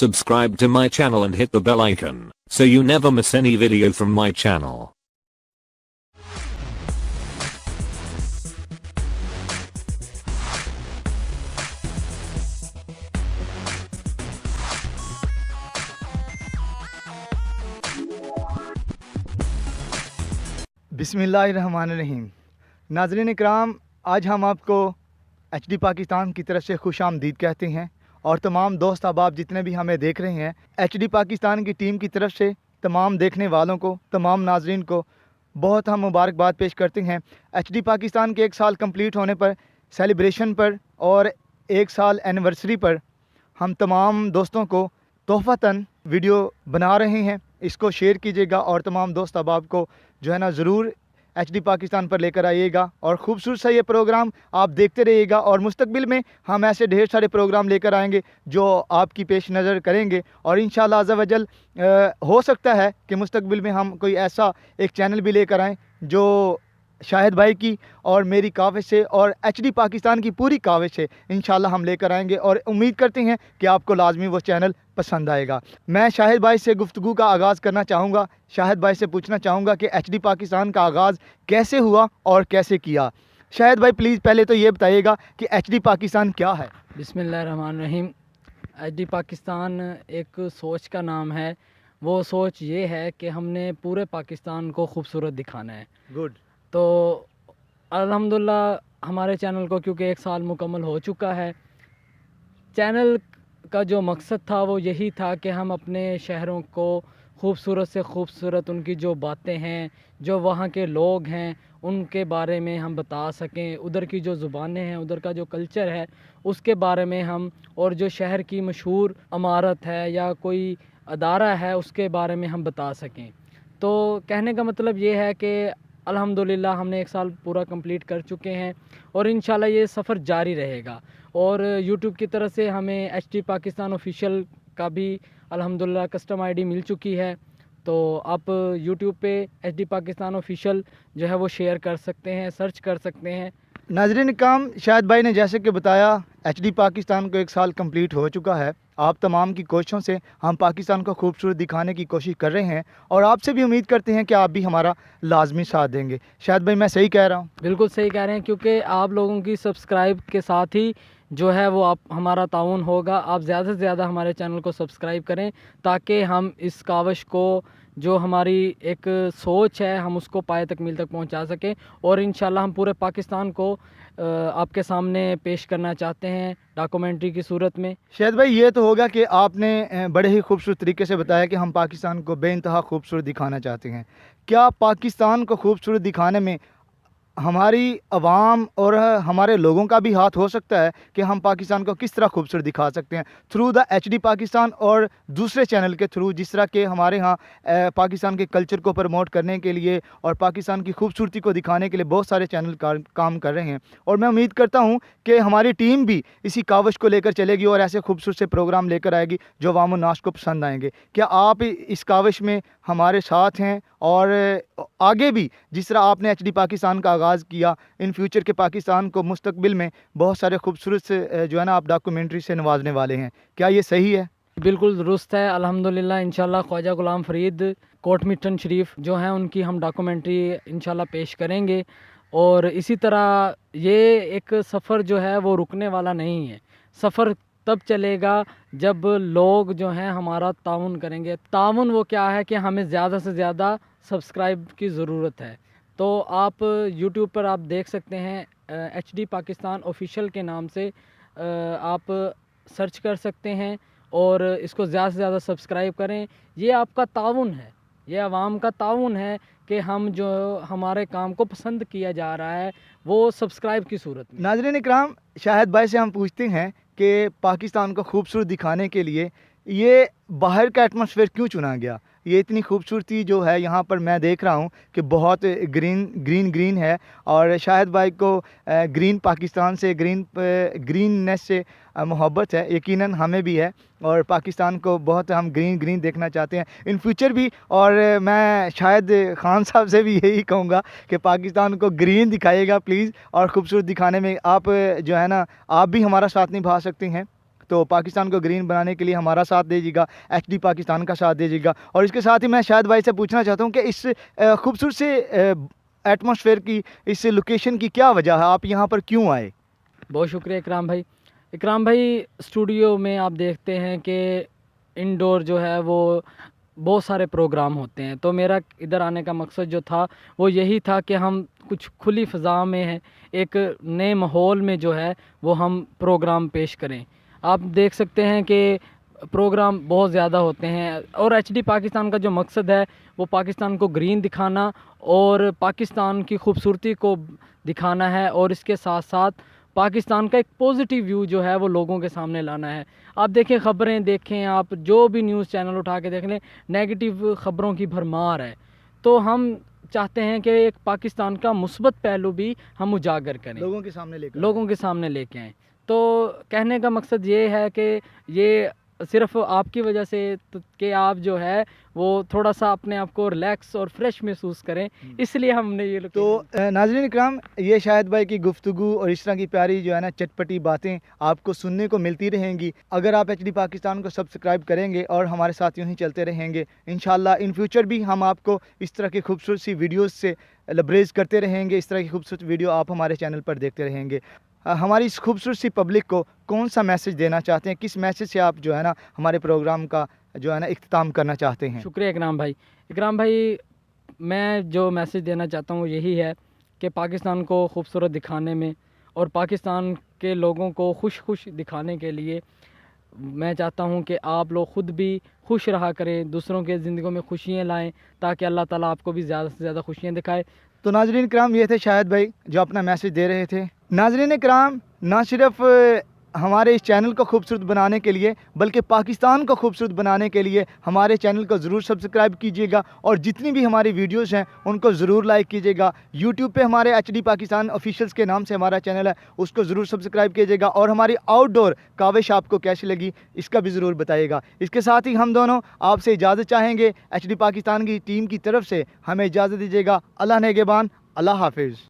Subscribe to my channel and hit the bell icon, so you never miss any video from my channel. बिस्मिल्लाहिर्रहमानिर्रहीम। नाज़रीन इकराम, आज हम आपको HD Pakistan की तरफ से खुश आमदीद कहते हैं और तमाम दोस्त अहबाब जितने भी हमें देख रहे हैं, HD पाकिस्तान की टीम की तरफ से तमाम देखने वालों को, तमाम नाज़रीन को बहुत हम मुबारकबाद पेश करते हैं। HD पाकिस्तान के 1 साल कंप्लीट होने पर, सेलिब्रेशन पर और 1 साल एनिवर्सरी पर हम तमाम दोस्तों को तोहफ़तन वीडियो बना रहे हैं। इसको शेयर कीजिएगा और तमाम दोस्त अहबाब को जो है ना ज़रूर HD पाकिस्तान पर लेकर आइएगा और ख़ूबसूरत सा ये प्रोग्राम आप देखते रहिएगा। और मुस्तकबिल में हम ऐसे ढेर सारे प्रोग्राम लेकर आएंगे जो आपकी पेश नज़र करेंगे और इंशाअल्लाह अज़्ज़ा वजल हो सकता है कि मुस्तकबिल में हम कोई ऐसा एक चैनल भी लेकर आएँ जो शाहिद भाई की और मेरी काविश से और HD पाकिस्तान की पूरी काविश से इंशाअल्लाह हम लेकर आएंगे और उम्मीद करते हैं कि आपको लाजमी वो चैनल पसंद आएगा। मैं शाहिद भाई से गुफ्तगू का आगाज़ करना चाहूँगा। शाहिद भाई से पूछना चाहूँगा कि HD पाकिस्तान का आगाज़ कैसे हुआ और कैसे किया। शाहिद भाई प्लीज़ पहले तो ये बताइएगा कि HD पाकिस्तान क्या है। बिस्मिल्लाहिर्रहमानिर्रहीम। HD पाकिस्तान एक सोच का नाम है। वो सोच ये है कि हमने पूरे पाकिस्तान को खूबसूरत दिखाना है। गुड। तो अल्हम्दुलिल्लाह हमारे चैनल को क्योंकि 1 साल मुकम्मल हो चुका है। चैनल का जो मकसद था वो यही था कि हम अपने शहरों को खूबसूरत से खूबसूरत, उनकी जो बातें हैं, जो वहाँ के लोग हैं, उनके बारे में हम बता सकें। उधर की जो ज़ुबानें हैं, उधर का जो कल्चर है, उसके बारे में हम, और जो शहर की मशहूर इमारत है या कोई अदारा है उसके बारे में हम बता सकें। तो कहने का मतलब ये है कि अल्हम्दुलिल्लाह हमने 1 साल पूरा कंप्लीट कर चुके हैं और इंशाल्लाह ये सफ़र जारी रहेगा। और यूट्यूब की तरफ से हमें HD पाकिस्तान ऑफिशियल का भी अल्हम्दुलिल्लाह कस्टम ID मिल चुकी है। तो आप यूट्यूब पे HD पाकिस्तान ऑफिशियल जो है वो शेयर कर सकते हैं, सर्च कर सकते हैं। नाज़रीन काम, शाहिद भाई ने जैसे कि बताया HD पाकिस्तान को 1 साल कंप्लीट हो चुका है। आप तमाम की कोशिशों से हम पाकिस्तान को खूबसूरत दिखाने की कोशिश कर रहे हैं और आपसे भी उम्मीद करते हैं कि आप भी हमारा लाजमी साथ देंगे। शाहिद भाई मैं सही कह रहा हूँ? बिल्कुल सही कह रहे हैं, क्योंकि आप लोगों की सब्सक्राइब के साथ ही जो है वो आप हमारा ताउन होगा। आप ज़्यादा से ज़्यादा हमारे चैनल को सब्सक्राइब करें ताकि हम इस काविश को, जो हमारी एक सोच है, हम उसको पाए तकमील तक पहुंचा सकें और इंशाल्लाह हम पूरे पाकिस्तान को आपके सामने पेश करना चाहते हैं डॉक्यूमेंट्री की सूरत में। शाहिद भाई ये तो होगा कि आपने बड़े ही खूबसूरत तरीके से बताया कि हम पाकिस्तान को बेइंतहा खूबसूरत दिखाना चाहते हैं। क्या पाकिस्तान को खूबसूरत दिखाने में हमारी आवाम और हमारे लोगों का भी हाथ हो सकता है कि हम पाकिस्तान को किस तरह खूबसूरत दिखा सकते हैं थ्रू द HD पाकिस्तान और दूसरे चैनल के थ्रू, जिस तरह के हमारे यहाँ पाकिस्तान के कल्चर को प्रमोट करने के लिए और पाकिस्तान की खूबसूरती को दिखाने के लिए बहुत सारे चैनल काम कर रहे हैं। और मैं उम्मीद करता हूँ कि हमारी टीम भी इसी काविश को लेकर चलेगी और ऐसे खूबसूरत से प्रोग्राम लेकर आएगी जो अवाम नाश को पसंद आएंगे। क्या आप इस काविश में हमारे साथ हैं और आगे भी जिस तरह आपने HD पाकिस्तान का आगाज़ किया, इन फ्यूचर के पाकिस्तान को मुस्तकबिल में बहुत सारे खूबसूरत से जो है ना आप डॉक्यूमेंट्री से नवाजने वाले हैं, क्या ये सही है? बिल्कुल दुरुस्त है। अल्हम्दुलिल्लाह इंशाल्लाह ख्वाजा गुलाम फरीद कोट मिटन शरीफ जो हैं उनकी हम डॉक्यूमेंट्री इंशाल्लाह पेश करेंगे। और इसी तरह ये एक सफ़र जो है वो रुकने वाला नहीं है। सफ़र तब चलेगा जब लोग जो हैं हमारा ताउन करेंगे। ताउन वो क्या है कि हमें ज़्यादा से ज़्यादा सब्सक्राइब की ज़रूरत है। तो आप यूट्यूब पर आप देख सकते हैं HD पाकिस्तान ऑफिशियल के नाम से आप सर्च कर सकते हैं और इसको ज़्यादा से ज़्यादा सब्सक्राइब करें। ये आपका ताउन है, ये आवाम का ताउन है कि हम जो हमारे काम को पसंद किया जा रहा है वो सब्सक्राइब की सूरत में। नाज़रीन इकराम, शाहिद भाई से हम पूछते हैं कि पाकिस्तान को खूबसूरत दिखाने के लिए ये बाहर का एटमॉस्फेयर क्यों चुना गया? ये इतनी खूबसूरती जो है यहाँ पर मैं देख रहा हूँ कि बहुत ग्रीन है और शाहिद भाई को ग्रीन पाकिस्तान से, ग्रीननेस से मोहब्बत है। यकीनन हमें भी है और पाकिस्तान को बहुत हम ग्रीन देखना चाहते हैं इन फ्यूचर भी। और मैं शायद ख़ान साहब से भी यही कहूँगा कि पाकिस्तान को ग्रीन दिखाइएगा प्लीज़, और ख़ूबसूरत दिखाने में आप जो है ना आप भी हमारा साथ निभा सकते हैं। तो पाकिस्तान को ग्रीन बनाने के लिए हमारा साथ दीजिएगा, एचडी पाकिस्तान का साथ दीजिएगा। और इसके साथ ही मैं शाहिद भाई से पूछना चाहता हूँ कि इस खूबसूरत से एटमॉस्फेयर की, इस लोकेशन की क्या वजह है, आप यहाँ पर क्यों आए? बहुत शुक्रिया इकराम भाई। इकराम भाई, स्टूडियो में आप देखते हैं कि इंडोर जो है वो बहुत सारे प्रोग्राम होते हैं, तो मेरा इधर आने का मकसद जो था वो यही था कि हम कुछ खुली फ़ज़ा में हैं, एक नए माहौल में जो है वो हम प्रोग्राम पेश करें। आप देख सकते हैं कि प्रोग्राम बहुत ज़्यादा होते हैं और एचडी पाकिस्तान का जो मकसद है वो पाकिस्तान को ग्रीन दिखाना और पाकिस्तान की खूबसूरती को दिखाना है, और इसके साथ साथ पाकिस्तान का एक पॉजिटिव व्यू जो है वो लोगों के सामने लाना है। आप देखें, ख़बरें देखें, आप जो भी न्यूज़ चैनल उठा के देख लें, नेगेटिव ख़बरों की भरमार है। तो हम चाहते हैं कि एक पाकिस्तान का मुस्बत पहलू भी हम उजागर करें, लोगों के सामने लेकर आएँ। तो कहने का मकसद ये है कि ये सिर्फ़ आपकी वजह से कि आप जो है वो थोड़ा सा अपने आप को रिलैक्स और फ्रेश महसूस करें, इसलिए हमने ये तो नाज़रीन इकराम, ये शाहिद भाई की गुफ्तगू और इस तरह की प्यारी जो है ना चटपटी बातें आपको सुनने को मिलती रहेंगी अगर आप एचडी पाकिस्तान को सब्सक्राइब करेंगे और हमारे साथ यूँ ही चलते रहेंगे। इंशाल्लाह इन फ्यूचर भी हम आपको इस तरह की खूबसूरत सी वीडियोज़ से लबरेज करते रहेंगे, इस तरह की खूबसूरत वीडियो आप हमारे चैनल पर देखते रहेंगे। हमारी इस खूबसूरत सी पब्लिक को कौन सा मैसेज देना चाहते हैं, किस मैसेज से आप जो है ना हमारे प्रोग्राम का जो है ना इख्तिताम करना चाहते हैं? शुक्रिया इकराम भाई। इकराम भाई, मैं जो मैसेज देना चाहता हूँ वो यही है कि पाकिस्तान को खूबसूरत दिखाने में और पाकिस्तान के लोगों को खुश दिखाने के लिए मैं चाहता हूँ कि आप लोग ख़ुद भी खुश रहा करें, दूसरों के ज़िंदगी में खुशियाँ लाएं, ताकि अल्लाह ताला आपको भी ज़्यादा से ज़्यादा खुशियाँ दिखाए। तो नाज़रीन कराम, ये थे शाहिद भाई जो अपना मैसेज दे रहे थे। नाज़रीन कराम, ना सिर्फ हमारे इस चैनल को खूबसूरत बनाने के लिए बल्कि पाकिस्तान को खूबसूरत बनाने के लिए हमारे चैनल को ज़रूर सब्सक्राइब कीजिएगा और जितनी भी हमारी वीडियोस हैं उनको ज़रूर लाइक कीजिएगा। यूट्यूब पे हमारे एचडी पाकिस्तान ऑफिशियल्स के नाम से हमारा चैनल है, उसको ज़रूर सब्सक्राइब कीजिएगा और हमारी आउटडोर काविश आपको कैसी लगी इसका भी ज़रूर बताइएगा। इसके साथ ही हम दोनों आपसे इजाज़त चाहेंगे, एचडी पाकिस्तान की टीम की तरफ से हमें इजाज़त दीजिएगा। अल्लाह नेगेबान, अल्लाह हाफिज़।